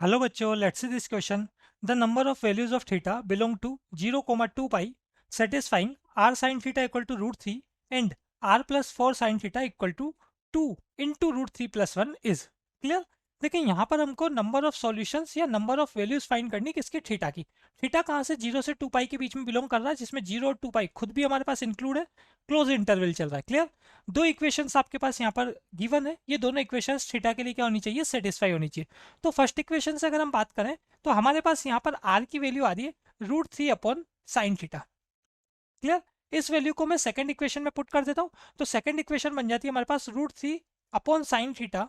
Hello बच्चों, let's see this question. The number of values of theta belong to 0, 2 pi satisfying r sin theta equal to root 3 and r plus 4 sin theta equal to 2 into root 3 plus 1 is clear. देखिए यहाँ पर हमको number of solutions या number of values find करनी किसकी, theta की. Theta कहाँ से 0 से 2 पाई के बीच में बिलोंग कर रहा है, जिसमें 0 और 2 पाई खुद भी हमारे पास इंक्लूड है. क्लोज इंटरवल चल रहा है. क्लियर. दो इक्वेशंस आपके पास यहाँ पर गिवन है. ये दोनों इक्वेशंस थीटा के लिए क्या होनी चाहिए, सेटिस्फाई होनी चाहिए. तो फर्स्ट इक्वेशन से अगर हम बात करें तो हमारे पास यहाँ पर आर की वैल्यू आ रही है √3 अपॉन साइन थीटा. क्लियर. इस वैल्यू को मैं सेकंड इक्वेशन में पुट कर देता हूँ. तो सेकंड इक्वेशन बन जाती है हमारे पास √3 upon sine theta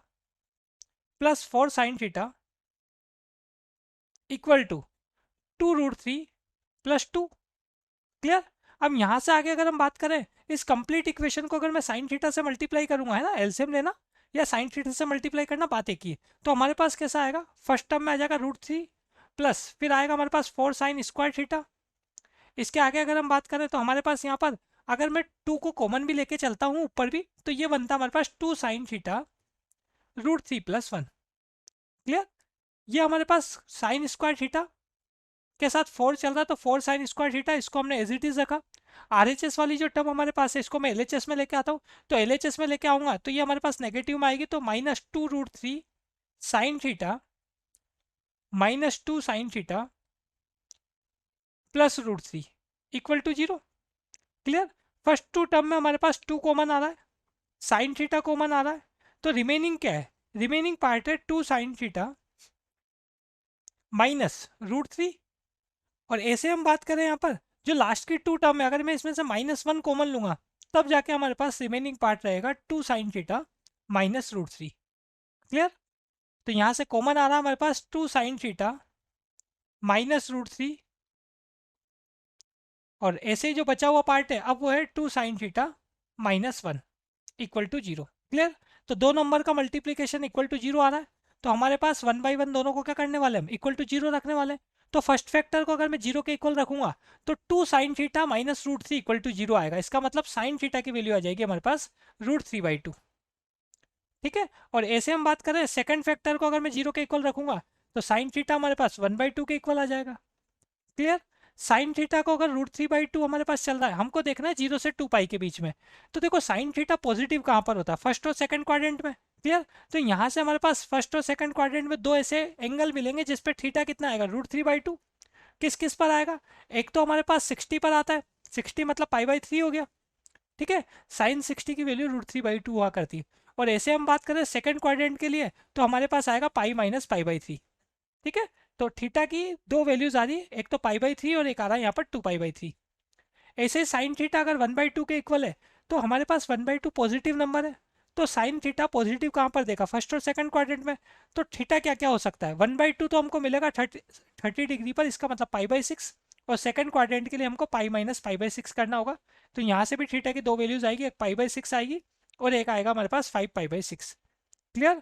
plus 4 sine theta equal to 2√3 plus 2. Clear. अब यहां से आगे अगर हम बात करें, इस कंप्लीट इक्वेशन को अगर मैं साइन थीटा से मल्टीप्लाई करूंगा, है ना, एलसीएम लेना या साइन थीटा से मल्टीप्लाई करना, बात एक ही है. तो हमारे पास कैसा आएगा, फर्स्ट टर्म में आ जाएगा √3 प्लस फिर आएगा हमारे पास 4 साइन स्क्वायर थीटा. इसके आगे अगर हम बात करें तो हमारे पास यहाँ पर अगर मैं 2 को कॉमन भी लेके चलता हूँ ऊपर भी, तो ये बनता है हमारे पास 2 साइन थीटा √3 प्लस 1. क्लियर. ये हमारे पास साइन स्क्वायर थीटा के साथ 4 चल रहा है, तो 4 साइन स्क्वायर थीटा, इसको हमने एज इट इज रखा. आरएचएस वाली जो टर्म हमारे पास है, इसको मैं एलएचएस में लेके आता हूँ. तो एलएचएस में लेके आऊंगा तो ये हमारे पास नेगेटिव में आएगी, तो -2√3 sine theta -2 sine theta plus √3 equal to 0. Clear. First two term में हमारे पास 2 कॉमन आ रहा है, साइन थीटा कॉमन आ रहा है, तो रिमेनिंग क्या है, रिमेनिंग पार्ट है 2 साइन थीटा -√3. और ऐसे हम बात करें यहाँ पर जो लास्ट की 2 टर्म है, अगर मैं इसमें से -1 कॉमन लूंगा तब जाके हमारे पास रिमेनिंग पार्ट रहेगा 2 साइन थीटा -√3. क्लियर. तो यहाँ से कॉमन आ रहा है हमारे पास 2 साइन थीटा -√3, और ऐसे जो बचा हुआ पार्ट है अब वो है 2 sine theta -1 equal to 0. Clear. तो दो नंबर का मल्टीप्लीकेशन इक्वल टू 0 आ रहा है, तो हमारे पास 1/1 दोनों को क्या करने वाले हम, इक्वल टू 0 रखने वाले हैं. तो फर्स्ट फैक्टर को अगर मैं 0 के इक्वल रखूंगा तो 2 साइन थीटा -√3 इक्वल टू 0 आएगा. इसका मतलब साइन थीटा की वैल्यू आ जाएगी हमारे पास √3/2. ठीक है. और ऐसे हम बात करें सेकंड फैक्टर को अगर मैं 0 के इक्वल रखूंगा तो साइन थीटा हमारे पास 1/2 के इक्वल आ जाएगा. क्लियर. साइन थीटा को अगर √3/2 हमारे पास चल रहा है, हमको देखना है 0 से 2 पाई के बीच में, तो देखो साइन थीटा पॉजिटिव कहाँ पर होता है, फर्स्ट और सेकंड क्वाड्रेंट में. क्लियर. तो यहाँ से हमारे पास फर्स्ट और सेकंड क्वाड्रेंट में दो ऐसे एंगल मिलेंगे जिसपे थीटा कितना आएगा, √3/2. किस किस पर आएगा, एक तो हमारे पास 60 पर आता है, 60 मतलब π/3 हो गया. ठीक है. साइन 60 की वैल्यू √3/2 हुआ करती है. और ऐसे हम बात करें सेकंड क्वाड्रेंट के लिए तो हमारे पास आएगा पाई माइनस π/3. ठीक है. तो थीटा की दो वैल्यूज आ रही है, एक तो π/3 और एक आ रहा है यहाँ पर 2π/3. ऐसे साइन थीटा अगर 1/2 के इक्वल है तो हमारे पास 1/2 पॉजिटिव नंबर है, तो साइन थीटा पॉजिटिव कहाँ पर देखा, फर्स्ट और सेकंड क्वाड्रेंट में. तो थीटा क्या क्या हो सकता है, 1/2 तो हमको मिलेगा 30 डिग्री पर, इसका मतलब π/6. और सेकंड क्वाड्रेंट के लिए हमको पाई माइनस π/6 करना होगा. तो यहाँ से भी थीटा की दो वैल्यूज आएगी, एक π/6 आएगी और एक आएगा हमारे पास 5π/6. क्लियर.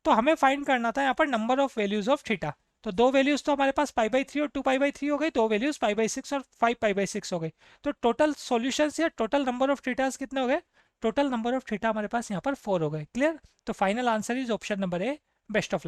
तो हमें फाइंड करना था यहाँ पर number of values of theta. तो दो वैल्यूज तो हमारे पास π/3 और 2π/3 हो गई, दो वैल्यूज π/6 और 5π/6 हो गई. तो टोटल सॉल्यूशंस या टोटल नंबर ऑफ थीटास कितने हो गए, टोटल नंबर ऑफ थीटा हमारे पास यहाँ पर 4 हो गए. क्लियर. तो final answer is option number A. Best of luck.